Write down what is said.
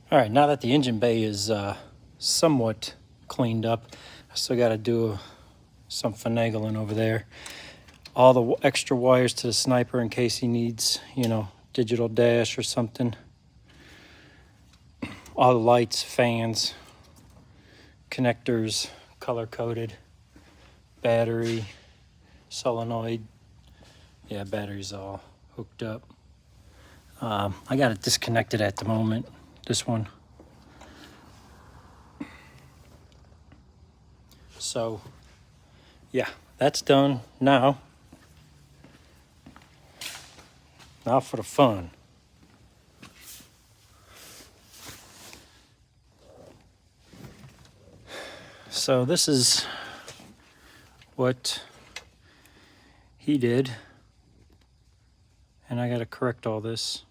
All right, now that the engine bay is somewhat cleaned up, I still got to do some finagling over there. All the extra wires to the sniper in case he needs, you know, digital dash or something. All the lights, fans, connectors, color-coded, battery, solenoid. Yeah, battery's all hooked up. I got it disconnected at the moment, this one. So, yeah, that's done. Now for the fun. So this is what he did, and I got to correct all this.